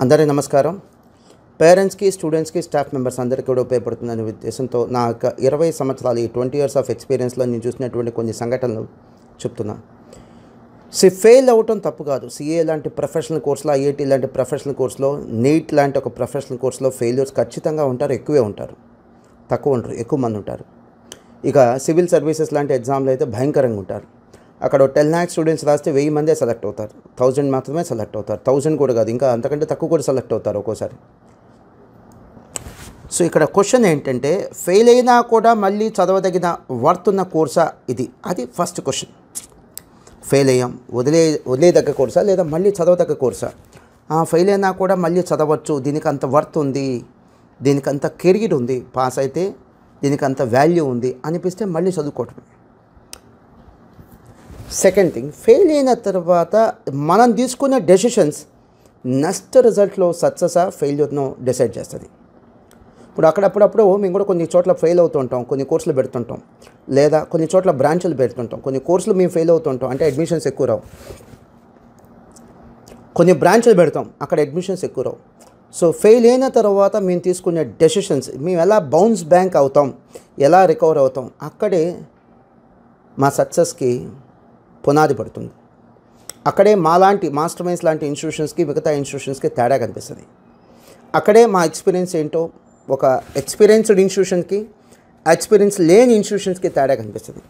అందరికీ నమస్కారం. పేరెంట్స్కి, స్టూడెంట్స్కి, స్టాఫ్ మెంబర్స్ అందరికీ కూడా ఉపయోగపడుతుందనే ఉద్దేశంతో నా 20 సంవత్సరాలు, ఈ 20 years ఆఫ్ ఎక్స్పీరియన్స్లో నేను చూసినటువంటి కొన్ని సంఘటనలు చెప్తున్నా. ఫెయిల్ అవ్వటం తప్పు కాదు. సిఏ లాంటి ప్రొఫెషనల్ కోర్సులో, ఐఐటి లాంటి ప్రొఫెషనల్ కోర్సులో, నీట్ లాంటి ఒక ప్రొఫెషనల్ కోర్సులో ఫెయిల్యూర్స్ ఖచ్చితంగా ఉంటారు. ఎక్కువే ఉంటారు, తక్కువ ఉంటారు, ఎక్కువ మంది ఉంటారు. ఇక సివిల్ సర్వీసెస్ లాంటి ఎగ్జామ్లో అయితే భయంకరంగా ఉంటారు. అక్కడ 10 lakhs స్టూడెంట్స్ రాస్తే 1000 మందే సెలెక్ట్ అవుతారు. 1000 మాత్రమే సెలెక్ట్ అవుతారు. 1000 కూడా కాదు, ఇంకా అంతకంటే తక్కువ కూడా సెలెక్ట్ అవుతారు ఒక్కోసారి. సో ఇక్కడ క్వశ్చన్ ఏంటంటే, ఫెయిల్ అయినా కూడా మళ్ళీ చదవదగిన వర్తున్న కోర్సా ఇది? అది ఫస్ట్ క్వశ్చన్. ఫెయిల్ అయ్యాం, వదిలేదగ్గ కోర్సా లేదా మళ్ళీ చదవదగ్గ కోర్సా? ఫెయిల్ అయినా కూడా మళ్ళీ చదవచ్చు, దీనికి అంత వర్త్ ఉంది, దీనికి అంత కెరీర్ ఉంది, పాస్ అయితే దీనికి అంత వాల్యూ ఉంది అనిపిస్తే మళ్ళీ చదువుకోవటమే. సెకండ్ థింగ్, ఫెయిల్ అయిన తర్వాత మనం తీసుకున్న డెసిషన్స్ నెక్స్ట్ రిజల్ట్లో సక్సెసా ఫెయిల్యూర్ను డిసైడ్ చేస్తుంది. ఇప్పుడు అప్పుడప్పుడు మేము కూడా కొన్ని చోట్ల ఫెయిల్ అవుతుంటాం, కొన్ని కోర్సులు పెడుతుంటాం, లేదా కొన్ని చోట్ల బ్రాంచ్లు పెడుతుంటాం. కొన్ని కోర్సులు మేము ఫెయిల్ అవుతుంటాం, అంటే అడ్మిషన్స్ ఎక్కువ రావు. కొన్ని బ్రాంచ్లు పెడతాం, అక్కడ అడ్మిషన్స్ ఎక్కువ రావు. సో ఫెయిల్ అయిన తర్వాత మేము తీసుకునే డెసిషన్స్, మేము ఎలా బౌన్స్ బ్యాక్ అవుతాం, ఎలా రికవర్ అవుతాం, అక్కడే మా సక్సెస్కి పునాది పడుతుంది. అక్కడే మాలాంటి మాస్టర్ మైండ్స్ లాంటి ఇన్స్టిట్యూషన్స్కి మిగతా ఇన్స్టిట్యూషన్స్కి తేడా కనిపిస్తుంది. అక్కడే మా ఎక్స్పీరియన్స్ ఏంటో ఒక ఎక్స్పీరియన్స్డ్ ఇన్స్టిట్యూషన్కి, ఎక్స్పీరియన్స్ లేని ఇన్స్టిట్యూషన్స్కి తేడా కనిపిస్తుంది.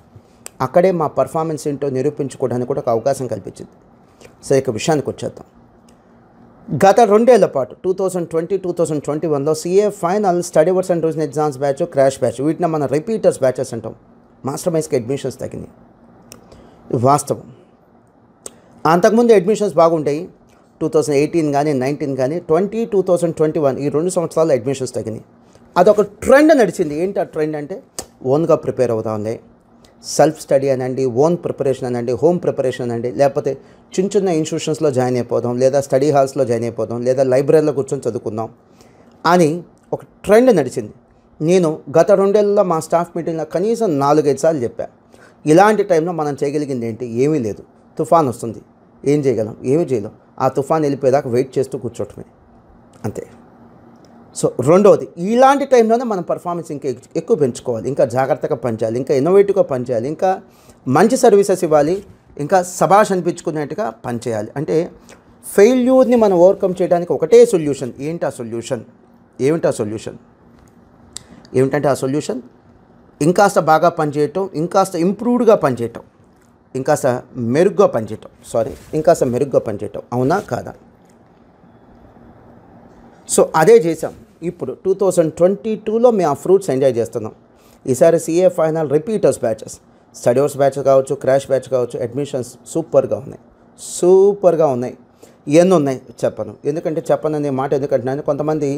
అక్కడే మా పర్ఫార్మెన్స్ ఏంటో నిరూపించుకోవడానికి కూడా ఒక అవకాశం కల్పించింది. సో ఇక విషయానికి వచ్చేద్దాం. గత 2 ఏళ్ల పాటు 2020-2021లో CA final, study hours and revision exams batch, crash batch, వీటిని మన రిపీటర్స్ బ్యాచెస్ అంటాం. మాస్టర్ మైండ్స్కి అడ్మిషన్స్ తగ్గినాయి, వాస్తవం. అంతకుముందు అడ్మిషన్స్ బాగుంటాయి. 2018 కానీ 19 కానీ 2021 ఈ 2 సంవత్సరాలు అడ్మిషన్స్ తగ్గినాయి. అదొక ట్రెండ్ నడిచింది. ఏంటి ఆ ట్రెండ్ అంటే, ఓన్గా ప్రిపేర్ అవుతాంలే, సెల్ఫ్ స్టడీ అనండి, ఓన్ ప్రిపరేషన్ అనండి, హోమ్ ప్రిపరేషన్ అనండి, లేకపోతే చిన్న ఇన్స్టిట్యూషన్స్లో జాయిన్ అయిపోదాం, లేదా స్టడీ హాల్స్లో జాయిన్ అయిపోదాం, లేదా లైబ్రరీలో కూర్చొని చదువుకుందాం అని ఒక ట్రెండ్ నడిచింది. నేను గత 2 ఏళ్ళలో మా స్టాఫ్ మీటింగ్లో కనీసం 4-5 సార్లు చెప్పాను, ఇలాంటి టైంలో మనం చేయగలిగింది ఏంటి? ఏమీ లేదు. తుఫాన్ వస్తుంది, ఏం చేయగలం? ఏమీ చేయలేం. ఆ తుఫాన్ వెళ్ళిపోయేదాకా వెయిట్ చేస్తూ కూర్చోటమే, అంతే. సో రెండవది, ఇలాంటి టైంలోనే మనం పర్ఫార్మెన్స్ ఇంకా ఎక్కువ పెంచుకోవాలి, ఇంకా జాగ్రత్తగా పనిచేయాలి, ఇంకా ఇన్నోవేటివ్గా పనిచేయాలి, ఇంకా మంచి సర్వీసెస్ ఇవ్వాలి, ఇంకా శభాష్ అనిపించుకునేట్టుగా పనిచేయాలి. అంటే ఫెయిల్యూర్ని మనం ఓవర్కమ్ చేయడానికి ఒకటే సొల్యూషన్. ఏమిటి ఆ సొల్యూషన్? ఏమిటంటే ఆ సొల్యూషన్ ఇంకాస్త బాగా పనిచేయటం, ఇంకాస్త ఇంప్రూవ్డ్గా పనిచేయటం, ఇంకాస్త మెరుగ్గా పనిచేయటం. అవునా కాదా? సో అదే చేసాం. ఇప్పుడు 2022లో మేము ఆ ఫ్రూట్స్ ఎంజాయ్ చేస్తున్నాం. ఈసారి CA final repeaters batches, study hours batch కావచ్చు, క్రాష్ బ్యాచ్ కావచ్చు, అడ్మిషన్స్ సూపర్గా ఉన్నాయి. ఎన్ని ఉన్నాయి చెప్పను. చెప్పననే మాట ఎందుకంటున్నాను, కొంతమంది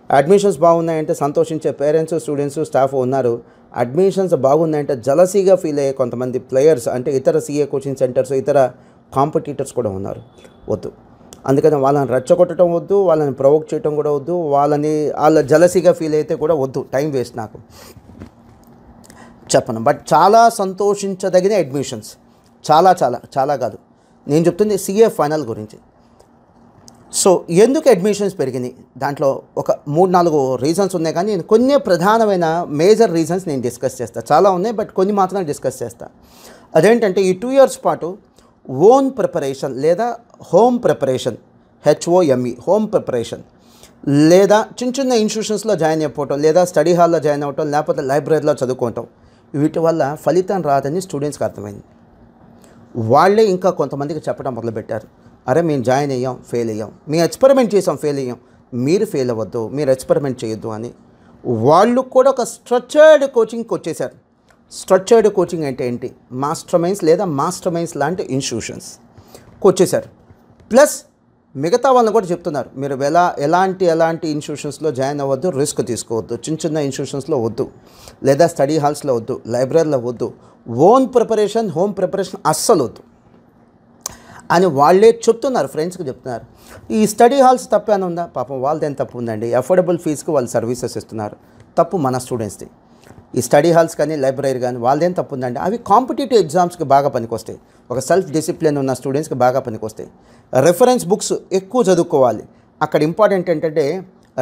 అడ్మిషన్స్ బాగున్నాయంటే సంతోషించే పేరెంట్స్, స్టూడెంట్స్, స్టాఫ్ ఉన్నారు. అడ్మిషన్స్ బాగున్నాయంటే జలసీగా ఫీల్ అయ్యే కొంతమంది ప్లేయర్స్, అంటే ఇతర సిఏ కోచింగ్ సెంటర్స్, ఇతర కాంపిటీటర్స్ కూడా ఉన్నారు. వద్దు. అందుకని వాళ్ళని రెచ్చగొట్టడం వద్దు, వాళ్ళని ప్రొవోక్ చేయడం కూడా వద్దు, వాళ్ళ జలసీగా ఫీల్ అయితే కూడా వద్దు. టైం వేస్ట్ నాకు చెప్పను. బట్ చాలా సంతోషించదగిన అడ్మిషన్స్, చాలా కాదు, నేను చెప్తుంది సిఏ ఫైనల్ గురించి. సో ఎందుకు అడ్మిషన్స్ పెరిగినాయి? దాంట్లో ఒక 3-4 రీజన్స్ ఉన్నాయి, కానీ నేను కొన్ని ప్రధానమైన మేజర్ రీజన్స్ నేను డిస్కస్ చేస్తాను. చాలా ఉన్నాయి, బట్ కొన్ని మాత్రమే డిస్కస్ చేస్తాను. అదేంటంటే, ఈ 2 years పాటు ఓన్ ప్రిపరేషన్ లేదా home preparation, HOME, home preparation, లేదా చిన్న ఇన్స్టిట్యూషన్స్లో జాయిన్ అయిపోవటం, లేదా స్టడీ హాల్లో జాయిన్ అవ్వటం, లేకపోతే లైబ్రరీలో చదువుకోవటం, వీటి వల్ల ఫలితం రాదని స్టూడెంట్స్కి అర్థమైంది. వాళ్ళే ఇంకా కొంతమందికి చెప్పడం మొదలుపెట్టారు, అరే మేము జాయిన్ అయ్యాం, ఫెయిల్ అయ్యాం, మేము ఎక్స్పెరిమెంట్ చేసాం, ఫెయిల్ అయ్యాం, మీరు ఫెయిల్ అవ్వద్దు, మీరు ఎక్స్పెరిమెంట్ చేయొద్దు అని. వాళ్ళు కూడా ఒక స్ట్రక్చర్డ్ కోచింగ్కి వచ్చేసారు. స్ట్రక్చర్డ్ కోచింగ్ అంటే ఏంటి? మాస్టర్ మైండ్స్ లాంటి ఇన్స్టిట్యూషన్స్కి వచ్చేసారు. ప్లస్ మిగతా వాళ్ళని కూడా చెప్తున్నారు, మీరు ఎలాంటి ఇన్స్టిట్యూషన్స్లో జాయిన్ అవ్వద్దు, రిస్క్ తీసుకోవద్దు, చిన్న ఇన్స్టిట్యూషన్స్లో వద్దు, లేదా స్టడీ హాల్స్లో వద్దు, లైబ్రరీలో వద్దు, ఓన్ ప్రిపరేషన్, హోమ్ ప్రిపరేషన్ అస్సలు వద్దు అని వాళ్ళే చెప్తున్నారు, ఫ్రెండ్స్కి చెప్తున్నారు. ఈ స్టడీ హాల్స్ తప్పేనా ఉందా? పాపం వాళ్ళదేం తప్పు ఉందండి. అఫోర్డబుల్ ఫీజుకి వాళ్ళు సర్వీసెస్ ఇస్తున్నారు. తప్పు మన స్టూడెంట్స్ది. ఈ స్టడీ హాల్స్ కానీ లైబ్రరీ కానీ వాళ్ళదేం తప్పు ఉందండి. అవి కాంపిటేటివ్ ఎగ్జామ్స్కి బాగా పనికొస్తాయి. ఒక సెల్ఫ్ డిసిప్లిన్ ఉన్న స్టూడెంట్స్కి బాగా పనికొస్తాయి. రెఫరెన్స్ బుక్స్ ఎక్కువ చదువుకోవాలి. అక్కడ ఇంపార్టెంట్ ఏంటంటే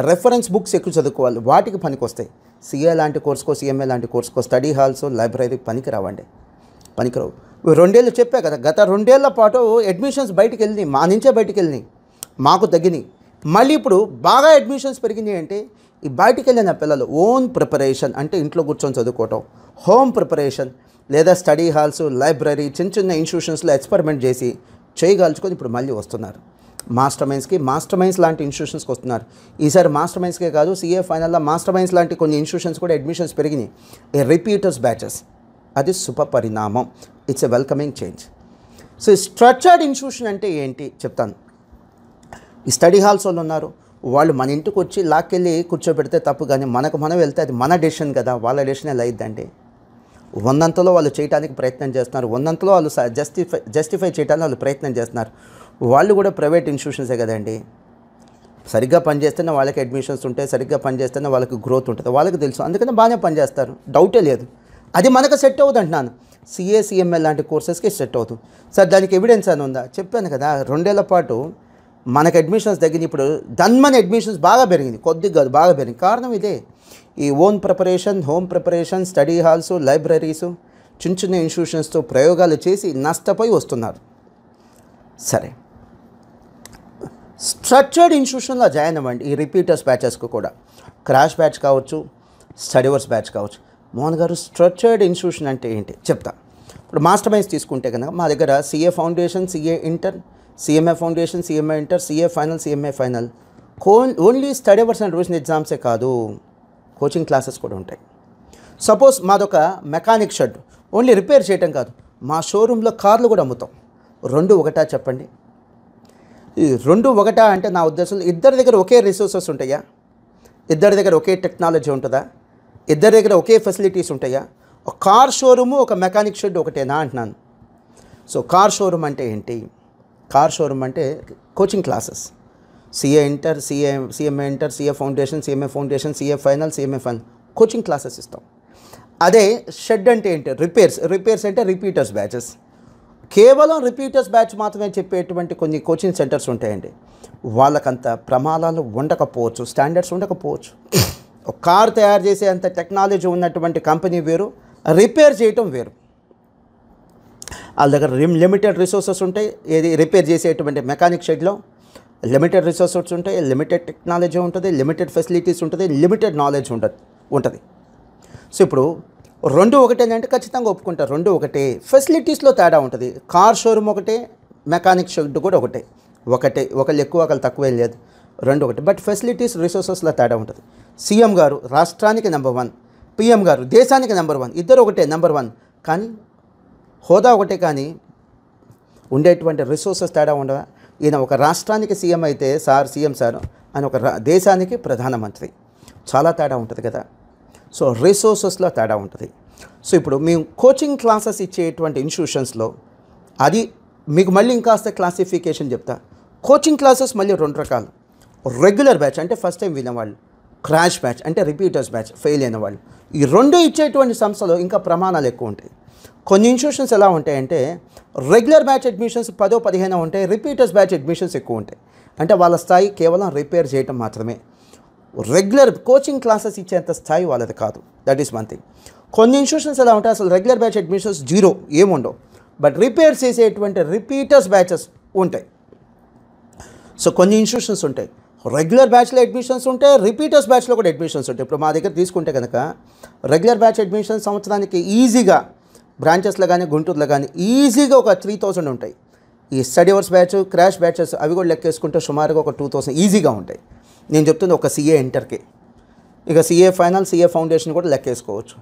రెఫరెన్స్ బుక్స్ ఎక్కువ చదువుకోవాలి, వాటికి పనికి వస్తాయి. సిఏ లాంటి కోర్సుకో, సిఎంఏ లాంటి కోర్సుకో స్టడీ హాల్స్, లైబ్రరీ పనికి రావండి, పనికిరావు. 2 ఏళ్ళు చెప్పా కదా, గత 2 ఏళ్ల పాటు అడ్మిషన్స్ బయటికి వెళ్ళినాయి, మా నుంచే బయటికి వెళ్ళినాయి, మాకు తగ్గినాయి. మళ్ళీ ఇప్పుడు బాగా అడ్మిషన్స్ పెరిగినాయి. అంటే ఈ బయటికి వెళ్ళిన పిల్లలు ఓన్ ప్రిపరేషన్ అంటే ఇంట్లో కూర్చొని చదువుకోవటం, హోమ్ ప్రిపరేషన్ లేదా స్టడీ హాల్స్, లైబ్రరీ, చిన్న చిన్న ఇన్స్టిట్యూషన్స్లో ఎక్స్పెరిమెంట్ చేసి చేయగలుచుకొని ఇప్పుడు మళ్ళీ వస్తున్నారు మాస్టర్ మైండ్స్ లాంటి ఇన్స్టిట్యూషన్స్కి వస్తున్నారు. ఈసారి మాస్టర్ మైండ్స్కే కాదు, సిఏ ఫైనల్లో మాస్టర్ మైండ్స్ లాంటి కొన్ని ఇన్స్టిట్యూషన్స్ కూడా అడ్మిషన్స్ పెరిగినాయి. రిపీటర్స్ బ్యాచెస్, అది శుభ పరిణామం. It's a welcoming change. So structured institution అంటే ఏంటి చెప్తాను. ఈ స్టడీ హాల్స్ వాళ్ళు ఉన్నారు, వాళ్ళు మన ఇంటికి వచ్చి లాక్కెళ్ళి కూర్చోబెడితే తప్పు, కానీ మనకు మనం వెళ్తే అది మన డెసిషన్ కదా, వాళ్ళ డెసిషన్ ఎలా అయిద్దండి. వందంతలో వాళ్ళు చేయడానికి ప్రయత్నం చేస్తున్నారు, వందంతలో వాళ్ళు జస్టిఫై చేయడానికి వాళ్ళు ప్రయత్నం చేస్తున్నారు. వాళ్ళు కూడా ప్రైవేట్ ఇన్స్టిట్యూషన్సే కదండి. సరిగ్గా పనిచేస్తేనే వాళ్ళకి అడ్మిషన్స్ ఉంటాయి, సరిగ్గా పనిచేస్తేనే వాళ్ళకి గ్రోత్ ఉంటుంది, వాళ్ళకి తెలుసు, అందుకని బాగానే పనిచేస్తారు, డౌటే లేదు. అది మనకు సెట్ అవుతుంది అంటున్నాను. సిఏ, సిఎంఎల్ లాంటి కోర్సెస్కి సెట్ అవుతుంది. సార్ దానికి ఎవిడెన్స్ అని ఉందా? చెప్పాను కదా, 2 ఏళ్ల పాటు మనకు అడ్మిషన్స్ తగ్గింది. ఇప్పుడు దన్మని అడ్మిషన్స్ బాగా పెరిగింది, కొద్దిగా కాదు బాగా పెరిగింది. కారణం ఇదే, ఈ own preparation, home preparation, study halls, libraries, చిన్న చిన్న ఇన్స్టిట్యూషన్స్తో ప్రయోగాలు చేసి నష్టపోయి వస్తున్నారు. సరే, స్ట్రక్చర్డ్ ఇన్స్టిట్యూషన్లో జాయిన్ అవ్వండి. ఈ రిపీటర్స్ బ్యాచెస్కు కూడా క్రాష్ బ్యాచ్ కావచ్చు, స్టడీవర్స్ బ్యాచ్ కావచ్చు. మోహన్ గారు స్ట్రక్చర్డ్ ఇన్స్టిట్యూషన్ అంటే ఏంటి చెప్తా. ఇప్పుడు మాస్టర్ మైండ్స్ తీసుకుంటే కనుక మా దగ్గర CA foundation, CA inter, CMA foundation, CMA inter, CA final, CMA final, only study hours and revision ఎగ్జామ్సే కాదు, కోచింగ్ క్లాసెస్ కూడా ఉంటాయి. సపోజ్ మాదొక మెకానిక్ షెడ్, ఓన్లీ రిపేర్ చేయటం కాదు, మా షోరూంలో కార్లు కూడా అమ్ముతాం. 2 ఒకటా చెప్పండి? ఈ 2 ఒకటా అంటే నా ఉద్దేశంలో ఇద్దరి దగ్గర ఒకే రిసోర్సెస్ ఉంటాయా? ఇద్దరి దగ్గర ఒకే టెక్నాలజీ ఉంటుందా? ఇద్దరి దగ్గర ఒకే ఫెసిలిటీస్ ఉంటాయా? ఒక కార్ షోరూము, ఒక మెకానిక్ షెడ్ ఒకటేనా అంటున్నాను. సో కార్ షోరూమ్ అంటే ఏంటి? కార్ షోరూమ్ అంటే coaching classes, CA inter, CMA inter, CA foundation, CMA foundation, CA final, CMA final coaching classes ఇస్తాం. అదే షెడ్ అంటే ఏంటి? రిపేర్స్ అంటే రిపీటర్స్ బ్యాచెస్. కేవలం రిపీటర్స్ బ్యాచ్ మాత్రమే చెప్పేటువంటి కొన్ని కోచింగ్ సెంటర్స్ ఉంటాయండి. వాళ్ళకంత ప్రమాణాలు ఉండకపోవచ్చు, స్టాండర్డ్స్ ఉండకపోవచ్చు. ఒక కార్ తయారు చేసే అంత టెక్నాలజీ ఉన్నటువంటి కంపెనీ వేరు, రిపేర్ చేయటం వేరు. వాళ్ళ దగ్గర లిమిటెడ్ రిసోర్సెస్ ఉంటాయి. ఏది రిపేర్ చేసేటువంటి మెకానిక్ షెడ్లో లిమిటెడ్ రిసోర్సెస్ ఉంటాయి, లిమిటెడ్ టెక్నాలజీ ఉంటుంది, లిమిటెడ్ ఫెసిలిటీస్ ఉంటుంది, లిమిటెడ్ నాలెడ్జ్ ఉంటుంది. సో ఇప్పుడు 2 ఒకటేనంటే ఖచ్చితంగా ఒప్పుకుంటారు, 2 ఒకటే. ఫెసిలిటీస్లో తేడా ఉంటుంది. కార్ షోరూమ్ ఒకటే, మెకానిక్ షెడ్ కూడా ఒకటే. ఒకళ్ళు ఎక్కువ ఒకళ్ళు తక్కువేం లేదు, 2 ఒకటే. బట్ ఫెసిలిటీస్, రిసోర్సెస్లో తేడా ఉంటుంది. సీఎం గారు రాష్ట్రానికి నెంబర్ 1, పిఎం గారు దేశానికి నెంబర్ 1, ఇద్దరు ఒకటే నెంబర్ 1. కానీ హోదా ఒకటే, కానీ ఉండేటువంటి రిసోర్సెస్ తేడా ఉండవా? ఈయన ఒక రాష్ట్రానికి సీఎం అయితే సీఎం సార్, అని ఒక దేశానికి ప్రధానమంత్రి, చాలా తేడా ఉంటుంది కదా. సో రిసోర్సెస్లో తేడా ఉంటుంది. సో ఇప్పుడు మేము కోచింగ్ క్లాసెస్ ఇచ్చేటువంటి ఇన్స్టిట్యూషన్స్లో అది మీకు మళ్ళీ ఇంకాస్త క్లాసిఫికేషన్ చెప్తా. కోచింగ్ క్లాసెస్ మళ్ళీ 2 రకాలు. రెగ్యులర్ బ్యాచ్ అంటే ఫస్ట్ టైం వినేవాళ్ళు, క్రాష్ బ్యాచ్ అంటే రిపీటర్స్ బ్యాచ్, ఫెయిల్ అయిన వాళ్ళు. ఈ 2 ఇచ్చేటువంటి సంస్థలో ఇంకా ప్రమాణాలు ఎక్కువ ఉంటాయి. కొన్ని ఇన్స్టిట్యూషన్స్ ఎలా ఉంటాయంటే రెగ్యులర్ బ్యాచ్ అడ్మిషన్స్ 10-15 ఉంటాయి, రిపీటర్స్ బ్యాచ్ అడ్మిషన్స్ ఎక్కువ ఉంటాయి. అంటే వాళ్ళ స్థాయి కేవలం రిపేర్ చేయటం మాత్రమే. రెగ్యులర్ కోచింగ్ క్లాసెస్ ఇచ్చేంత స్థాయి వాళ్ళది కాదు. That is one thing. కొన్ని ఇన్స్టిట్యూషన్స్ ఎలా ఉంటాయి, అసలు రెగ్యులర్ బ్యాచ్ అడ్మిషన్స్ 0 ఏముండవు, బట్ రిపేర్ చేసేటువంటి రిపీటర్స్ బ్యాచెస్ ఉంటాయి. సో కొన్ని ఇన్స్టిట్యూషన్స్ ఉంటాయి, రెగ్యులర్ బ్యాచ్లో అడ్మిషన్స్ ఉంటాయి, రిపీటర్స్ బ్యాచ్లో కూడా అడ్మిషన్స్ ఉంటాయి. ఇప్పుడు మా దగ్గర తీసుకుంటే కనుక రెగ్యులర్ బ్యాచ్ అడ్మిషన్స్ సంవత్సరానికి ఈజీగా బ్రాంచెస్లో కానీ గుంటూరులో కానీ ఈజీగా ఒక 3000 ఉంటాయి. ఈ స్టడీవర్స్ బ్యాచ్, క్రాష్ బ్యాచెస్ అవి కూడా లెక్కేసుకుంటే సుమారుగా ఒక 2000 ఈజీగా ఉంటాయి. నేను చెప్తుంది ఒక సిఏ ఇంటర్కి. ఇక సిఏ ఫైనల్, సిఏ ఫౌండేషన్ కూడా లెక్కేసుకోవచ్చు.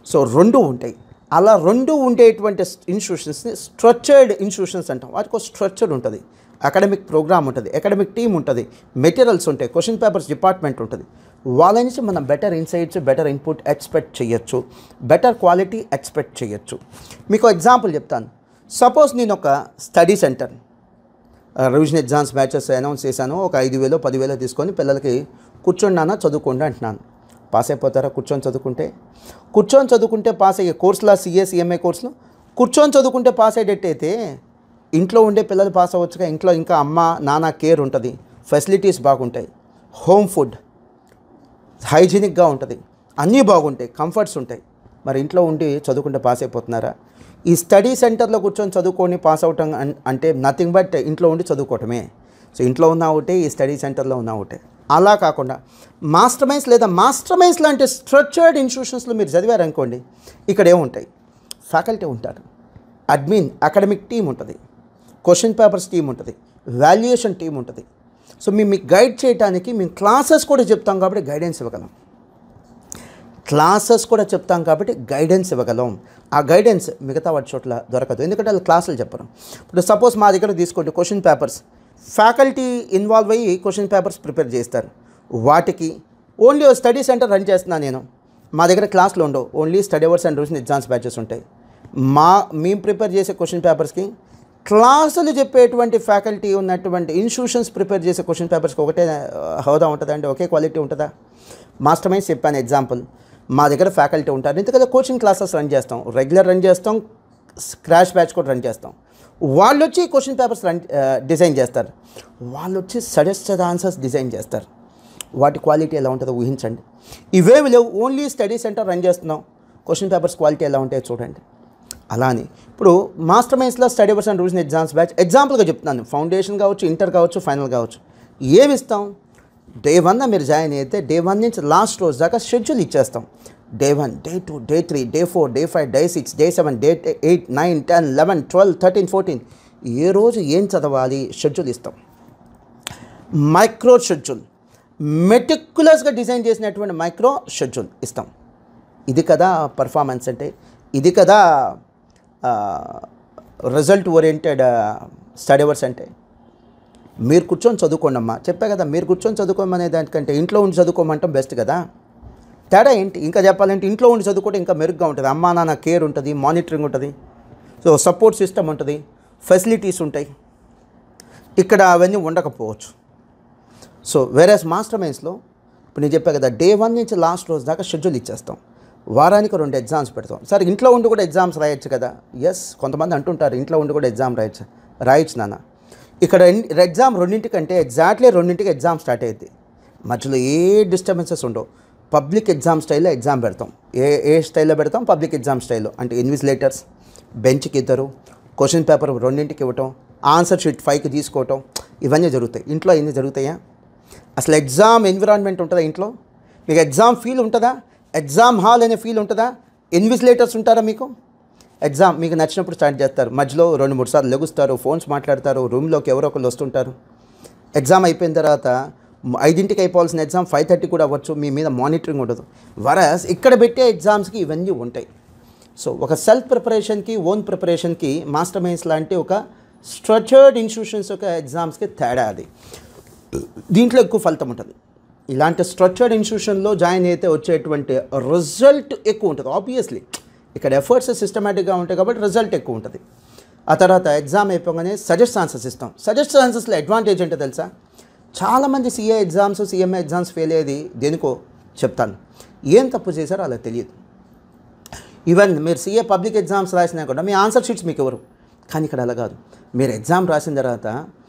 సో 2 ఉంటాయి. అలా 2 ఉండేటువంటి ఇన్స్టిట్యూషన్స్ని స్ట్రక్చర్డ్ ఇన్స్టిట్యూషన్స్ అంటాం. వాటికి ఒక స్ట్రక్చర్డ్ ఉంటుంది, అకాడమిక్ ప్రోగ్రామ్ ఉంటుంది, అకాడమిక్ టీమ్ ఉంటుంది, మెటీరియల్స్ ఉంటాయి, క్వశ్చన్ పేపర్స్ డిపార్ట్మెంట్ ఉంటుంది. వాళ్ళ నుంచి మనం better insights, better input expect చేయొచ్చు, బెటర్ క్వాలిటీ ఎక్స్పెక్ట్ చేయొచ్చు. మీకు ఎగ్జాంపుల్ చెప్తాను. సపోజ్ నేను ఒక study centre revision exams batches announce చేశాను. ఒక 5,000 10,000 తీసుకొని పిల్లలకి కూర్చోండి నాన్న చదువుకోండి అంటున్నాను. పాస్ అయిపోతారా కూర్చొని చదువుకుంటే పాస్ అయ్యే కోర్సులా సిఏ సిఎంఏ కోర్సులు కూర్చొని చదువుకుంటే పాస్ అయ్యేటట్టయితే ఇంట్లో ఉండే పిల్లలు పాస్ అవ్వచ్చుగా. ఇంట్లో ఇంకా అమ్మ నాన్న కేర్ ఉంటుంది, ఫెసిలిటీస్ బాగుంటాయి, హోమ్ ఫుడ్ హైజీనిక్గా ఉంటుంది, అన్నీ బాగుంటాయి, కంఫర్ట్స్ ఉంటాయి. మరి ఇంట్లో ఉండి చదువుకుంటే పాస్ అయిపోతున్నారా? ఈ స్టడీ సెంటర్లో కూర్చొని చదువుకొని పాస్ అవటం అంటే నథింగ్ బట్ ఇంట్లో ఉండి చదువుకోవటమే. సో ఇంట్లో ఉన్న ఒకటే, ఈ స్టడీ సెంటర్లో ఉన్న ఒకటే. అలా కాకుండా మాస్టర్ మైండ్స్ లేదా మాస్టర్ మైండ్స్ లాంటి స్ట్రక్చర్డ్ ఇన్స్టిట్యూషన్స్లో మీరు చదివారనుకోండి, ఇక్కడ ఏముంటాయి? ఫ్యాకల్టీ ఉంటారు, అడ్మిన్ అకాడమిక్ టీం ఉంటుంది, క్వశ్చన్ పేపర్స్ టీం ఉంటుంది, వాల్యుయేషన్ టీం ఉంటుంది. సో మీకు గైడ్ చేయడానికి మేము క్లాసెస్ కూడా చెప్తాం కాబట్టి గైడెన్స్ ఇవ్వగలం. ఆ గైడెన్స్ మిగతా వాటి చోట్ల దొరకదు, ఎందుకంటే వాళ్ళు క్లాసులు చెప్పరు. ఇప్పుడు సపోజ్ మా దగ్గర తీసుకోండి, క్వశ్చన్ పేపర్స్ ఫ్యాకల్టీ ఇన్వాల్వ్ అయ్యి క్వశ్చన్ పేపర్స్ ప్రిపేర్ చేస్తారు. వాటికి ఓన్లీ స్టడీ సెంటర్ రన్ చేస్తున్నాను నేను. మా దగ్గర క్లాసులు ఉండవు, only study hours and revision exams batches ఉంటాయి. మేము ప్రిపేర్ చేసే క్వశ్చన్ పేపర్స్కి క్లాసులు చెప్పేటువంటి ఫ్యాకల్టీ ఉన్నటువంటి ఇన్స్టిట్యూషన్స్ ప్రిపేర్ చేసే క్వశ్చన్ పేపర్స్కి ఒకటే హోదా ఉంటుందా అండి? ఒకే క్వాలిటీ ఉంటుందా? మాస్టర్ మైండ్స్ చెప్పాను ఎగ్జాంపుల్, మా దగ్గర ఫ్యాకల్టీ ఉంటారు, ఎందుకంటే కోచింగ్ క్లాసెస్ రన్ చేస్తాం, రెగ్యులర్ రన్ చేస్తాం, క్రాష్ బ్యాచ్ కూడా రన్ చేస్తాం. వాళ్ళు వచ్చి క్వశ్చన్ పేపర్స్ డిజైన్ చేస్తారు, వాళ్ళు వచ్చి సజెస్టెడ్ ఆన్సర్స్ డిజైన్ చేస్తారు. వాటి క్వాలిటీ ఎలా ఉంటుందో ఊహించండి. ఇవేమి లేవు, ఓన్లీ స్టడీ సెంటర్ రన్ చేస్తున్నాం, క్వశ్చన్ పేపర్స్ క్వాలిటీ ఎలా ఉంటాయో చూడండి. అలానే ఇప్పుడు మాస్టర్ మైండ్స్లో study hours and revision exams batch ఎగ్జాంపుల్గా చెప్తున్నాను, ఫౌండేషన్ కావచ్చు, ఇంటర్ కావచ్చు, ఫైనల్ కావచ్చు. ఏమి ఇస్తాం? డే 1 మీరు జాయిన్ అయితే డే 1 నుంచి లాస్ట్ రోజు దాకా షెడ్యూల్ ఇచ్చేస్తాం. Day 1, day 2, day 3, day 4, day 5, day 6, day 7, day 8, 9, 10, 11, 12, 13, 14 ఏ రోజు ఏం చదవాలి షెడ్యూల్ ఇస్తాం. మైక్రో షెడ్యూల్, మెటిక్యులస్గా డిజైన్ చేసినటువంటి మైక్రో షెడ్యూల్ ఇస్తాం. ఇది కదా పర్ఫార్మెన్స్ అంటే, ఇది కదా రిజల్ట్ ఓరియంటెడ్ స్టడీ అవర్స్ అంటే. మీరు కూర్చొని చదువుకోండి అమ్మా, చెప్పా కదా, మీరు కూర్చొని చదువుకోమనే దానికంటే ఇంట్లో ఉండి చదువుకోమంటాం బెస్ట్ కదా. తేడా ఏంటి? ఇంకా చెప్పాలంటే ఇంట్లో ఉండి చదువుకుంటే ఇంకా మెరుగ్గా ఉంటుంది. అమ్మా నాన్న కేర్ ఉంటుంది, మానిటరింగ్ ఉంటుంది, సో సపోర్ట్ సిస్టమ్ ఉంటుంది, ఫెసిలిటీస్ ఉంటాయి. ఇక్కడ అవన్నీ ఉండకపోవచ్చు. సో వేరేస్ మాస్టర్ మైండ్స్లో ఇప్పుడు నేను చెప్పా కదా, డే 1 నుంచి లాస్ట్ రోజు దాకా షెడ్యూల్ ఇచ్చేస్తాం. వారానికి 2 ఎగ్జామ్స్ పెడతాం. సరే ఇంట్లో ఉండి కూడా ఎగ్జామ్స్ రాయొచ్చు కదా. ఎస్, కొంతమంది అంటుంటారు ఇంట్లో ఉండి కూడా ఎగ్జామ్ రాయొచ్చు నాన్న. ఇక్కడ ఎగ్జామ్ 2ంటికంటే ఎగ్జాక్ట్లీ 2ంటికి ఎగ్జామ్ స్టార్ట్ అయ్యింది. మధ్యలో ఏ డిస్టర్బెన్సెస్ ఉండవు. పబ్లిక్ ఎగ్జామ్ స్టైల్లో ఎగ్జామ్ పెడతాం. ఏ స్టైల్లో పెడతాం? పబ్లిక్ ఎగ్జామ్ స్టైల్లో. అంటే ఇన్విజిలేటర్స్, బెంచ్కి 2, క్వశ్చన్ పేపర్ 2ంటికి ఇవ్వటం, ఆన్సర్ షీట్ 5కి తీసుకోవటం, ఇవన్నీ జరుగుతాయి. ఇంట్లో ఇవన్నీ జరుగుతాయా? అసలు ఎగ్జామ్ ఎన్విరాన్మెంట్ ఉంటుందా ఇంట్లో? మీకు ఎగ్జామ్ ఫీల్ ఉంటుందా? ఎగ్జామ్ హాల్ అనే ఫీల్ ఉంటుందా? ఇన్విజిలేటర్స్ ఉంటారా మీకు? ఎగ్జామ్ మీకు నచ్చినప్పుడు స్టార్ట్ చేస్తారు, మధ్యలో 2-3 సార్లు లెగుస్తారు, ఫోన్స్ మాట్లాడతారు, రూమ్లోకి ఎవరో ఒకళ్ళు వస్తుంటారు. ఎగ్జామ్ అయిపోయిన తర్వాత 5ంటికి అయిపోవాల్సిన ఎగ్జామ్ 5:30 కూడా అవ్వచ్చు. మీ మీద మానిటరింగ్ ఉండదు. వరస్ ఇక్కడ పెట్టే ఎగ్జామ్స్కి ఇవన్నీ ఉంటాయి. సో ఒక సెల్ఫ్ ప్రిపరేషన్కి, ఓన్ ప్రిపరేషన్కి మాస్టర్ మైండ్స్ లాంటి ఒక స్ట్రక్చర్డ్ ఇన్స్టిట్యూషన్స్ యొక్క ఎగ్జామ్స్కి తేడా అది. దీంట్లో ఎక్కువ ఫలితం ఉంటుంది. ఇలాంటి స్ట్రక్చర్డ్ ఇన్స్టిట్యూషన్లో జాయిన్ అయితే వచ్చేటువంటి రిజల్ట్ ఎక్కువ ఉంటుంది. ఆబ్వియస్లీ ఇక్కడ ఎఫర్ట్స్ సిస్టమేటిక్గా ఉంటాయి కాబట్టి రిజల్ట్ ఎక్కువ ఉంటుంది. ఆ తర్వాత ఎగ్జామ్ అయిపోగానే సజెస్ట్ ఆన్సర్స్ ఇస్తాం. సజెస్ట్ ఆన్సర్స్లో అడ్వాంటేజ్ ఏంటో తెలుసా? చాలామంది CA exams, CMA exams fail అయ్యేది దేనికో చెప్తాను. ఏం తప్పు చేశారో అలా తెలియదు. ఈవెన్ మీరు CA పబ్లిక్ ఎగ్జామ్స్ రాసినా కూడా మీ ఆన్సర్ షీట్స్ మీకు ఎవరు. కానీ ఇక్కడ అలా కాదు. మీరు ఎగ్జామ్ రాసిన తర్వాత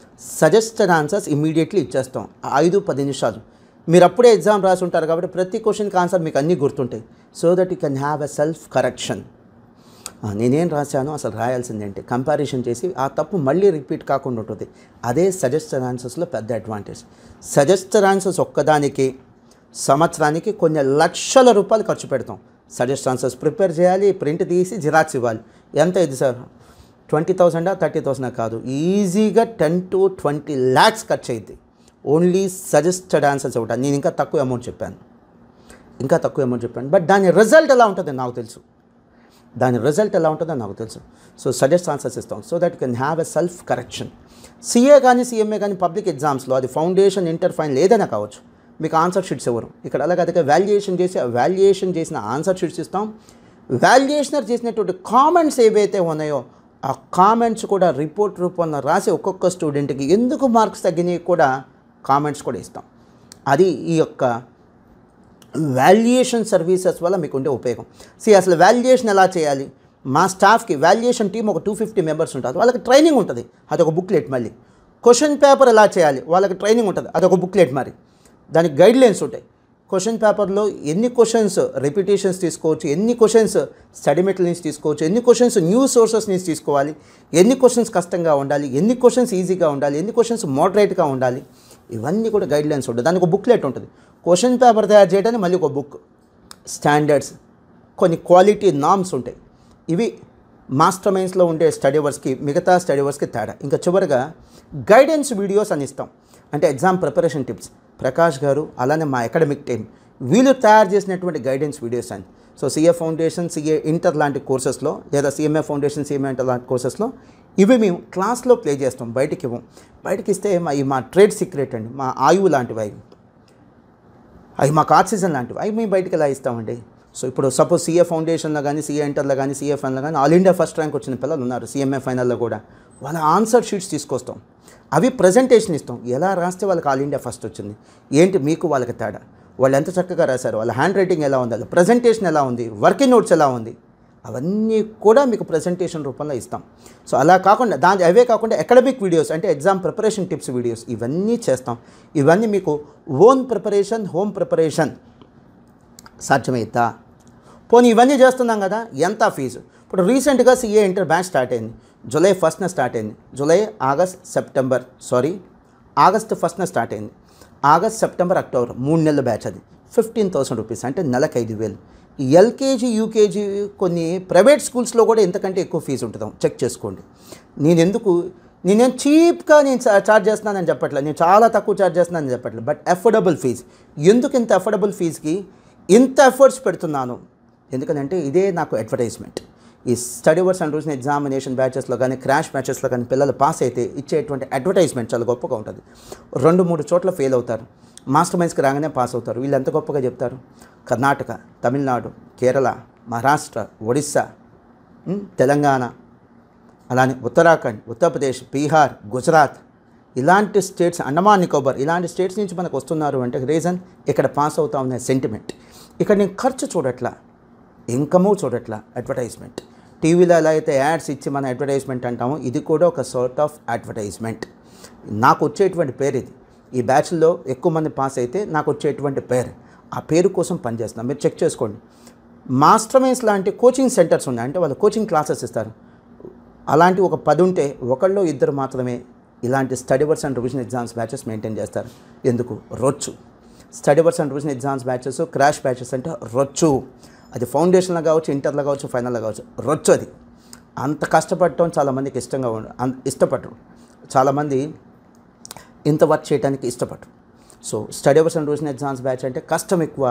సజెస్టెడ్ ఆన్సర్స్ ఇమ్మీడియట్లీ ఇచ్చేస్తాం. 5-10 నిమిషాలు. మీరు అప్పుడే ఎగ్జామ్ రాసి ఉంటారు కాబట్టి ప్రతి క్వశ్చన్కి ఆన్సర్ మీకు అన్నీ గుర్తుంటాయి. So that you can have a self correction. నేనేం రాశానో అసలు రాయాల్సిందేంటి కంపారిజన్ చేసి ఆ తప్పు మళ్ళీ రిపీట్ కాకుండా ఉంటుంది. అదే సజెస్టెడ్ ఆన్సర్స్లో పెద్ద అడ్వాంటేజ్. సజెస్టెడ్ ఆన్సర్స్ ఒక్కదానికి సంవత్సరానికి కొన్ని లక్షల రూపాయలు ఖర్చు పెడతాం. సజెస్ట్ ఆన్సర్స్ ప్రిపేర్ చేయాలి, ప్రింట్ తీసి జిరాక్స్ ఇవ్వాలి. ఎంత ఇది సార్? 20,000 30,000 కాదు, ఈజీగా 10 to 20 lakhs ఖర్చు అయింది ఓన్లీ సజెస్టెడ్ ఆన్సర్స్ ఒకటి. నేను ఇంకా తక్కువ అమౌంట్ చెప్పాను, బట్ దాని రిజల్ట్ ఎలా ఉంటుందో నాకు తెలుసు. సో సజెస్ట్ ఆన్సర్స్ ఇస్తాం so that you can have a self correction. CA కానీ CMA కానీ పబ్లిక్ ఎగ్జామ్స్లో అది ఫౌండేషన్, ఇంటర్, ఫైనల్ ఏదైనా కావచ్చు, మీకు ఆన్సర్ షీట్స్ ఎవరు. ఇక్కడ అలాగే వాల్యుయేషన్ చేసిన ఆన్సర్ షీట్స్ ఇస్తాం. వాల్యుయేషనర్ చేసినటువంటి కామెంట్స్ ఏవైతే ఉన్నాయో ఆ కామెంట్స్ కూడా రిపోర్ట్ రూపంలో రాసి ఒక్కొక్క స్టూడెంట్కి ఎందుకు మార్క్స్ తగ్గినాయి కూడా కామెంట్స్ కూడా ఇస్తాం. అది ఈ యొక్క వాల్యుయేషన్ సర్వీసెస్ వల్ల మీకు ఉండే ఉపయోగం. అసలు వాల్యుయేషన్ ఎలా చేయాలి? మా స్టాఫ్కి వాల్యుయేషన్ టీం ఒక 250 మెంబర్స్ ఉంటారు. వాళ్ళకి ట్రైనింగ్ ఉంటుంది. అదొక బుక్లెట్. మళ్ళీ క్వశ్చన్ పేపర్ ఎలా చేయాలి వాళ్ళకి ట్రైనింగ్ ఉంటుంది, అదొక బుక్లెట్ మరి, దానికి గైడ్లైన్స్ ఉంటాయి. క్వశ్చన్ పేపర్లో ఎన్ని క్వశ్చన్స్ రిపిటేషన్స్ తీసుకోవచ్చు, ఎన్ని క్వశ్చన్స్ స్టడీ మెటీరియల్ నుంచి తీసుకోవచ్చు, ఎన్ని క్వశ్చన్స్ న్యూస్ సోర్సెస్ నుంచి తీసుకోవాలి, ఎన్ని క్వశ్చన్స్ కష్టంగా ఉండాలి, ఎన్ని క్వశ్చన్స్ ఈజీగా ఉండాలి, ఎన్ని క్వశ్చన్స్ మోడరేట్గా ఉండాలి, ఇవన్నీ కూడా గైడ్లైన్స్ ఉంటుంది. దానికి ఒక బుక్లెట్ ఉంటుంది. క్వశ్చన్ పేపర్ తయారు చేయడానికి మళ్ళీ ఒక బుక్, స్టాండర్డ్స్, కొన్ని క్వాలిటీ నామ్స్ ఉంటాయి. ఇవి మాస్టర్ మైండ్స్లో ఉండే స్టడీవర్స్కి మిగతా స్టడీవర్స్కి తేడా. ఇంకా చివరిగా గైడెన్స్ వీడియోస్ అని ఇస్తాం. అంటే ఎగ్జామ్ ప్రిపరేషన్ టిప్స్ ప్రకాష్ గారు అలానే మా అకాడమిక్ టీమ్ వీళ్ళు తయారు చేసినటువంటి గైడెన్స్ వీడియోస్ అని. So CA foundation, CA inter లాంటి కోర్సెస్లో లేదా సిఎంఏ ఫౌండేషన్, సిఎంఏ ఇంటర్ లాంటి కోర్సెస్లో ఇవి మేము క్లాస్లో ప్లే చేస్తాం, బయటికి ఇవ్వం. బయటకి ఇస్తే మా ట్రేడ్ సీక్రెట్ అండి, మా ఆయువు లాంటివి అవి మాకు ఆక్సిజన్ లాంటివి, అవి మేము బయటకు ఎలా ఇస్తామండి. సో ఇప్పుడు సపోజ్ సిఏ ఫౌండేషన్లో కానీ, సిఏ ఇంటర్లో కానీ, సిఏ ఫైనల్లో కానీ ఆల్ ఇండియా ఫస్ట్ ర్యాంక్ వచ్చిన పిల్లలు ఉన్నారు. సిఎంఏ ఫైనల్లో కూడా వాళ్ళ ఆన్సర్ షీట్స్ తీసుకొస్తాం, అవి ప్రజెంటేషన్ ఇస్తాం. ఎలా రాస్తే వాళ్ళకి ఆల్ ఇండియా ఫస్ట్ వచ్చింది, ఏంటి మీకు వాళ్ళకి తేడా, వాళ్ళు ఎంత చక్కగా రాశారు, వాళ్ళ హ్యాండ్ రైటింగ్ ఎలా ఉంది, వాళ్ళ ప్రజెంటేషన్ ఎలా ఉంది, వర్కింగ్ నోట్స్ ఎలా ఉంది, అవన్నీ కూడా మీకు ప్రజెంటేషన్ రూపంలో ఇస్తాం. సో అలా కాకుండా అవే కాకుండా అకాడమిక్ వీడియోస్ అంటే ఎగ్జామ్ ప్రిపరేషన్ టిప్స్ వీడియోస్ ఇవన్నీ చేస్తాం. ఇవన్నీ మీకు ఓన్ ప్రిపరేషన్, హోమ్ ప్రిపరేషన్ సాధ్యమైద్దా? పోనీ ఇవన్నీ చేస్తున్నాం కదా, ఎంత ఫీజు? ఇప్పుడు రీసెంట్గా సిఏ ఇంటర్ బ్యాచ్ స్టార్ట్ అయింది, జూలై 1న స్టార్ట్ అయింది. ఆగస్ట్ 1న స్టార్ట్ అయింది. ఆగస్ట్, సెప్టెంబర్, అక్టోబర్ 3 నెలల బ్యాచ్. అది 15,000 రూపీస్, అంటే నెలకు 5,000. ఎల్కేజీ, యూకేజీ కొన్ని ప్రైవేట్ స్కూల్స్లో కూడా ఇంతకంటే ఎక్కువ ఫీజు ఉంటుందాం, చెక్ చేసుకోండి. నేనేం చీప్గా ఛార్జ్ చేస్తున్నానని చెప్పట్లేదు, నేను చాలా తక్కువ ఛార్జ్ చేస్తున్నానని చెప్పట్లేదు, బట్ అఫోర్డబుల్ ఫీజ్. ఎందుకు ఇంత అఫోర్డబుల్ ఫీజ్కి ఇంత ఎఫర్ట్స్ పెడుతున్నాను? ఎందుకంటే ఇదే నాకు అడ్వర్టైజ్మెంట్. ఈ స్టడీవర్స్ అండ్ రూల్స్ ఎగ్జామినేషన్ బ్యాచెస్లో కానీ, క్రాష్ బ్యాచెస్లో కానీ పిల్లలు పాస్ అయితే ఇచ్చేటువంటి అడ్వర్టైజ్మెంట్ చాలా గొప్పగా ఉంటుంది. 2-3 చోట్ల ఫెయిల్ అవుతారు, మాస్టర్ మైండ్స్కి రాగానే పాస్ అవుతారు. వీళ్ళు ఎంత గొప్పగా చెప్తారు. కర్ణాటక, తమిళనాడు, కేరళ, మహారాష్ట్ర, ఒడిస్సా, తెలంగాణ, అలానే ఉత్తరాఖండ్, ఉత్తరప్రదేశ్, బీహార్, గుజరాత్, ఇలాంటి స్టేట్స్, అండమాన్ నికోబార్, ఇలాంటి స్టేట్స్ నుంచి మనకు వస్తున్నారు అంటే రీజన్ ఇక్కడ పాస్ అవుతా ఉన్న సెంటిమెంట్. ఇక్కడ నేను ఖర్చు చూడట్లా, ఇన్కము చూడట్లా, అడ్వర్టైజ్మెంట్. టీవీలో ఎలా అయితే యాడ్స్ ఇచ్చి మన అడ్వర్టైజ్మెంట్ అంటామో, ఇది కూడా ఒక సార్ట్ ఆఫ్ అడ్వర్టైజ్మెంట్. నాకు వచ్చేటువంటి పేరు ఇది. ఈ బ్యాచ్లో ఎక్కువ మంది పాస్ అయితే నాకు వచ్చేటువంటి పేరు, ఆ పేరు కోసం పనిచేస్తున్నాం. మీరు చెక్ చేసుకోండి. మాస్టర్ మైండ్స్ లాంటి కోచింగ్ సెంటర్స్ ఉన్నాయి, అంటే వాళ్ళు కోచింగ్ క్లాసెస్ ఇస్తారు. అలాంటి ఒక 10 ఉంటే 1-2 మాత్రమే ఇలాంటి study hours and revision exams batches maintain చేస్తారు. ఎందుకు? రొచ్చు. Study hours and revision exams batches, crash batches అంటే రొచ్చు. అది ఫౌండేషన్లో కావచ్చు, ఇంటర్లో కావచ్చు, ఫైనల్లో కావచ్చు, రొచ్చు. అది అంత కష్టపడటం చాలామందికి ఇష్టపడరు. చాలామంది ఇంత వర్క్ చేయడానికి ఇష్టపడరు. So study hours and revision exams batch అంటే కష్టం ఎక్కువ,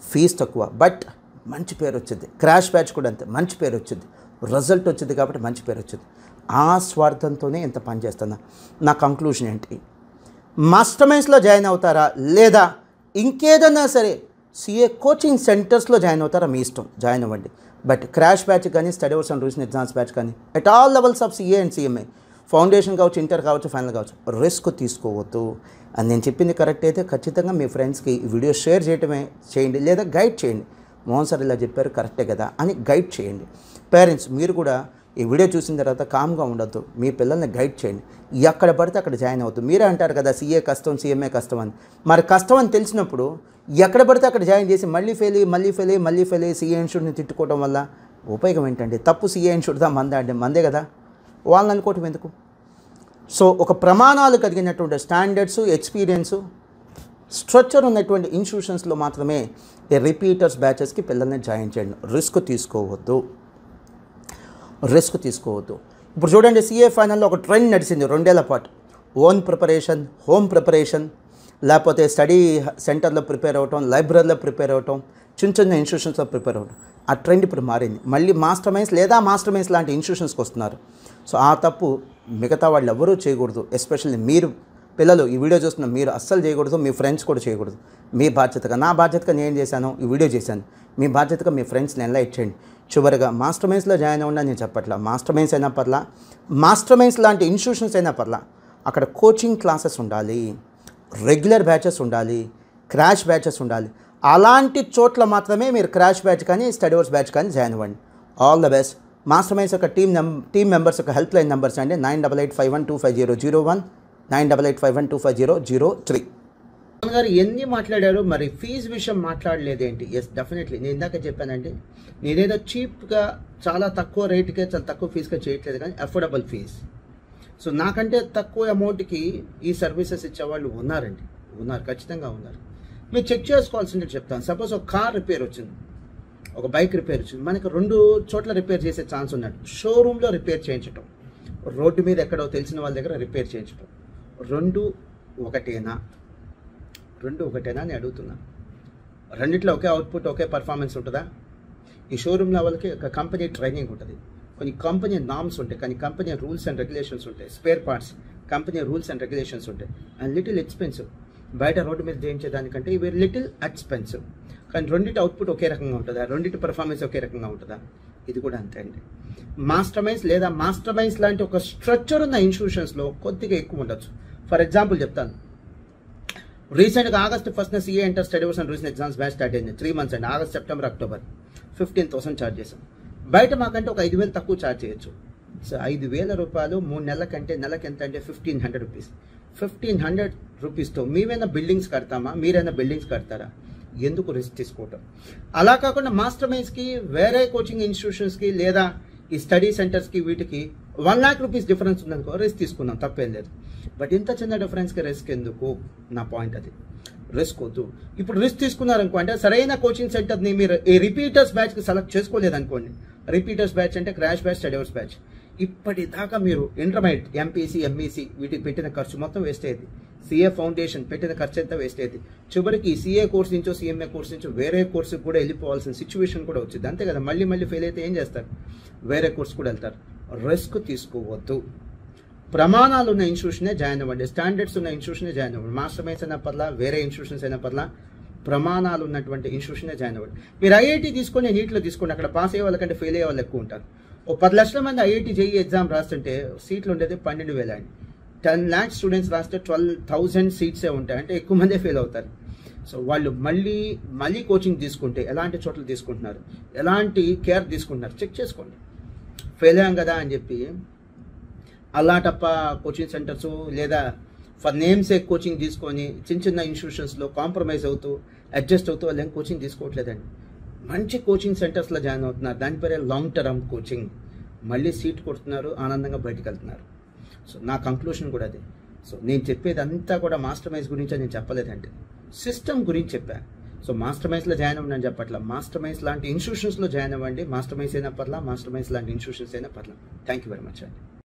ఫీజు తక్కువ, బట్ మంచి పేరు వచ్చింది. క్రాష్ బ్యాచ్ కూడా అంతే, మంచి పేరు వచ్చింది, రిజల్ట్ వచ్చింది కాబట్టి మంచి పేరు వచ్చింది. ఆ స్వార్థంతోనే ఇంత పని చేస్తున్నా. నా కంక్లూషన్ ఏంటి? మాస్టర్ మైండ్స్లో జాయిన్ అవుతారా, లేదా ఇంకేదన్నా సరే సిఏ కోచింగ్ సెంటర్స్లో జాయిన్ అవుతారా, మీ ఇష్టం, జాయిన్ అవ్వండి. బట్ క్రాష్ బ్యాచ్ కానీ, స్టడీవర్స్ అండ్ రివిజన్ ఎగ్జామ్స్ బ్యాచ్ కానీ, at all levels of CA and CMA, foundation కావచ్చు, ఇంటర్ కావచ్చు, ఫైనల్ కావచ్చు, రిస్క్ తీసుకోవద్దు. అని నేను చెప్పింది కరెక్ట్ అయితే ఖచ్చితంగా మీ ఫ్రెండ్స్కి ఈ వీడియో షేర్ చేయడమే చేయండి, లేదా గైడ్ చేయండి. మోహన్ సార్ ఇలా చెప్పారు కరెక్టే కదా అని గైడ్ చేయండి. పేరెంట్స్ మీరు కూడా ఈ వీడియో చూసిన తర్వాత కామ్గా ఉండొద్దు, మీ పిల్లల్ని గైడ్ చేయండి. ఎక్కడ పడితే అక్కడ జాయిన్ అవుతుంది. మీరే అంటారు కదా సిఏ కష్టం, సిఎంఏ కష్టం అని. మరి కష్టం అని తెలిసినప్పుడు ఎక్కడ పడితే అక్కడ జాయిన్ చేసి మళ్ళీ ఫెయిల్ అయ్యి సిఏ ఇన్స్టిట్యూట్ని తిట్టుకోవడం వల్ల ఉపయోగం ఏంటండి? తప్పు సిఏ ఇన్స్టిట్యూట్దా మందే కదా, వాళ్ళని అనుకోవటం ఎందుకు? సో ఒక ప్రమాణాలు కలిగినటువంటి స్టాండర్డ్స్, ఎక్స్పీరియన్సు, స్ట్రక్చర్ ఉన్నటువంటి ఇన్స్టిట్యూషన్స్లో మాత్రమే ఈ రిపీటర్స్ బ్యాచెస్కి పిల్లల్ని జాయిన్ చేయండి. రిస్క్ తీసుకోవద్దు. ఇప్పుడు చూడండి, సిఏ ఫైనల్లో ఒక ట్రెండ్ నడిచింది 2 ఏళ్ల పాటు. ఓన్ ప్రిపరేషన్, హోమ్ ప్రిపరేషన్, లేకపోతే స్టడీ సెంటర్లో ప్రిపేర్ అవ్వటం, లైబ్రరీలో ప్రిపేర్ అవ్వటం, చిన్న ఇన్స్టిట్యూషన్స్లో ప్రిపేర్ అవ్వటం. ఆ ట్రెండ్ ఇప్పుడు మారింది. మళ్ళీ మాస్టర్ మైండ్స్ లేదా మాస్టర్ మైండ్స్ లాంటి ఇన్స్టిట్యూషన్స్కి వస్తున్నారు. సో ఆ తప్పు మిగతా వాళ్ళు ఎవరూ చేయకూడదు. ఎస్పెషల్లీ మీరు పిల్లలు ఈ వీడియో చూస్తున్న మీరు అస్సలు చేయకూడదు, మీ ఫ్రెండ్స్ కూడా చేయకూడదు. మీ బాధ్యతగా, నా బాధ్యతగా నేను చేశాను, ఈ వీడియో చేశాను, మీ బాధ్యతగా మీ ఫ్రెండ్స్ని ఎన్లైట్ చేయండి. చివరిగా మాస్టర్ మైండ్స్లో జాయిన్ అవ్వండి నేను చెప్పట్లా. మాస్టర్ మైండ్స్ అయినా పర్లా, మాస్టర్ మైండ్స్ లాంటి ఇన్స్టిట్యూషన్స్ అయినా పర్లా, అక్కడ కోచింగ్ క్లాసెస్ ఉండాలి, రెగ్యులర్ బ్యాచెస్ ఉండాలి, క్రాష్ బ్యాచెస్ ఉండాలి. అలాంటి చోట్ల మాత్రమే మీరు క్రాష్ బ్యాచ్ కానీ, స్టడీవర్స్ బ్యాచ్ కానీ జాయిన్ అవ్వండి. All the best. Master minds యొక్క టీమ్ మెంబర్స్ యొక్క హెల్ప్ లైన్ నెంబర్స్ అండి 9885125001, 9885125003. గారు ఎన్ని మాట్లాడారు, మరి ఫీజు విషయం మాట్లాడలేదేంటి? ఎస్, డెఫినెట్లీ నేను ఇందాక చెప్పానండి, నేనేదో చీప్గా చాలా తక్కువ రేటుకే చాలా తక్కువ ఫీజుగా చేయట్లేదు, కానీ అఫోర్డబుల్ ఫీజ్. సో నాకంటే తక్కువ అమౌంట్కి ఈ సర్వీసెస్ ఇచ్చేవాళ్ళు ఉన్నారు, ఖచ్చితంగా ఉన్నారు. మీరు చెక్ చేసుకోవాల్సిందే చెప్తాను. సపోజ్ ఒక కార్ రిపేర్ వచ్చింది, ఒక బైక్ రిపేర్ వచ్చింది, మనకి 2 చోట్ల రిపేర్ చేసే ఛాన్స్ ఉన్నట్టు. షోరూంలో రిపేర్ చేయించటం, రోడ్డు మీద ఎక్కడో తెలిసిన వాళ్ళ దగ్గర రిపేర్ చేయించటం, రెండు ఒకటేనా అని అడుగుతున్నాను. రెండిట్లో ఒకే అవుట్పుట్, ఒకే పర్ఫార్మెన్స్ ఉంటుందా? ఈ షోరూమ్ లెవెల్కి ఒక కంపెనీ ట్రైనింగ్ ఉంటుంది, కొన్ని కంపెనీ నామ్స్ ఉంటాయి, కానీ కంపెనీ రూల్స్ అండ్ రెగ్యులేషన్స్ ఉంటాయి. Spare parts company rules and regulations ఉంటాయి. అండ్ లిటిల్ ఎక్స్పెన్సివ్, బయట రోడ్డు మీద చేయించేదానికంటే ఇవి లిటిల్ ఎక్స్పెన్సివ్. కానీ రెండింటి అవుట్పుట్ ఒకే రకంగా ఉంటుందా? రెండింటి పర్ఫార్మెన్స్ ఒకే రకంగా ఉంటుందా? ఇది కూడా అంతే అండి. మాస్టర్ మైండ్స్ లేదా మాస్టర్ మైండ్స్ లాంటి ఒక స్ట్రక్చర్ ఉన్న ఇన్స్టిట్యూషన్స్లో కొద్దిగా ఎక్కువ ఉండొచ్చు. ఫర్ ఎగ్జాంపుల్ చెప్తాను, రీసెంట్గా August 1st CA inter study and recent exams batch start అయింది. 3 months అండి, August, September, October. 15,000 ఛార్జ్ చేసాం. బయట మాకంటే ఒక 5,000 తక్కువ ఛార్జ్ చేయొచ్చు. సో 5,000 రూపాయలు 3 నెలల కంటే నెలకి ఎంత అంటే 1,500 రూపీస్. 1,500 రూపీస్తో మేమైనా బిల్డింగ్స్ కడతామా? మీరైనా బిల్డింగ్స్ కడతారా? ఎందుకు రిస్క్ తీసుకోవటం? అలా కాకుండా మాస్టర్ మైండ్స్కి, వేరే కోచింగ్ ఇన్స్టిట్యూషన్స్కి లేదా ఈ స్టడీ సెంటర్స్కి వీటికి 1 lakh రూపీస్ డిఫరెన్స్ ఉందనుకో, రిస్క్ తీసుకున్నాం, తప్పేం లేదు. బట్ ఇంత చిన్న డిఫరెన్స్కి రిస్క్ ఎందుకు? నా పాయింట్ అది. రిస్క్ వద్దు. ఇప్పుడు రిస్క్ తీసుకున్నారనుకో, అంటే సరైన కోచింగ్ సెంటర్ని మీరు ఈ రిపీటర్స్ బ్యాచ్కి సెలెక్ట్ చేసుకోలేదనుకోండి. రిపీటర్స్ బ్యాచ్ అంటే crash batch, study hours batch. ఇప్పటిదాకా మీరు ఇంటర్మీడియట్, ఎంపీసీ, ఎంఈసీ వీటికి పెట్టిన ఖర్చు మొత్తం వేస్ట్ అయ్యేది. సిఏ ఫౌండేషన్ పెట్టిన ఖర్చు ఎంత వేస్ట్ అయ్యేది. చివరికి సిఏ కోర్స్ నుంచో సిఎంఏ కోర్స్ నుంచో వేరే కోర్సుకి కూడా వెళ్ళిపోవాల్సిన సిచ్యువేషన్ కూడా వచ్చింది. అంతే కదా, మళ్ళీ ఫెయిల్ అయితే ఏం చేస్తారు? వేరే కోర్స్ కూడా వెళ్తారు. రిస్క్ తీసుకోవద్దు. ప్రమాణాలు ఉన్న ఇన్స్టిట్యూషనే జాయిన్ అవ్వండి, స్టాండర్డ్స్ ఉన్న ఇన్స్టిట్యూషనే జాయిన్ అవ్వండి. మాస్టర్ మైండ్స్ అయినా పర్లా, వేరే ఇన్స్టిట్యూషన్స్ అయినా పర్లా, ప్రమాణాలు ఉన్నటువంటి ఇన్స్టిట్యూషనే జాయిన్ అవ్వండి. మీరు ఐఐటీ తీసుకొని నీట్లో తీసుకోండి, అక్కడ పాస్ అయ్యే వాళ్ళకంటే ఫెయిల్ అయ్యే వాళ్ళు ఎక్కువ ఉంటారు. ఓ 10 లక్షల మంది ఐఐటీ జేఈ ఎగ్జామ్ రాస్తుంటే సీట్లు ఉండేది 12,000 అండి. 10 lakhs స్టూడెంట్స్ రాస్తే 12,000 సీట్సే ఉంటాయి, అంటే ఎక్కువ మందే ఫెయిల్ అవుతారు. సో వాళ్ళు మళ్ళీ కోచింగ్ తీసుకుంటే ఎలాంటి చోట్ల తీసుకుంటున్నారు, ఎలాంటి కేర్ తీసుకుంటున్నారు చెక్ చేసుకోండి. ఫెయిల్ అయ్యాం కదా అని చెప్పి అలాటప్ప కోచింగ్ సెంటర్స్ లేదా ఫర్ నేమ్సే కోచింగ్ తీసుకొని చిన్న ఇన్స్టిట్యూషన్స్లో కాంప్రమైజ్ అవుతూ అడ్జస్ట్ అవుతూ వాళ్ళు ఏం కోచింగ్ తీసుకోవట్లేదండి. మంచి కోచింగ్ సెంటర్స్లో జాయిన్ అవుతున్నారు, దాని పేరే లాంగ్ టర్మ్ కోచింగ్. మళ్ళీ సీట్ కొడుతున్నారు, ఆనందంగా బయటకు వెళ్తున్నారు. సో నా కంక్లూషన్ కూడా అదే. సో నేను చెప్పేది అంతా కూడా మాస్టర్ మైండ్స్ గురించి నేను చెప్పలేదంటే సిస్టమ్ గురించి చెప్పాను. సో మాస్టర్ మైండ్స్లో జాయిన్ అవ్వండి అని చెప్పట్లా, మాస్టర్ మైండ్స్ లాంటి ఇన్స్టిట్యూషన్స్లో జాయిన్ అవ్వండి. మాస్టర్ మైండ్స్ అయినా పర్లా, మాస్టర్ మైండ్స్ లాంటి ఇన్స్టిట్యూషన్స్ అయినా పర్లా. థ్యాంక్ యూ వెరీ మచ్ అండి.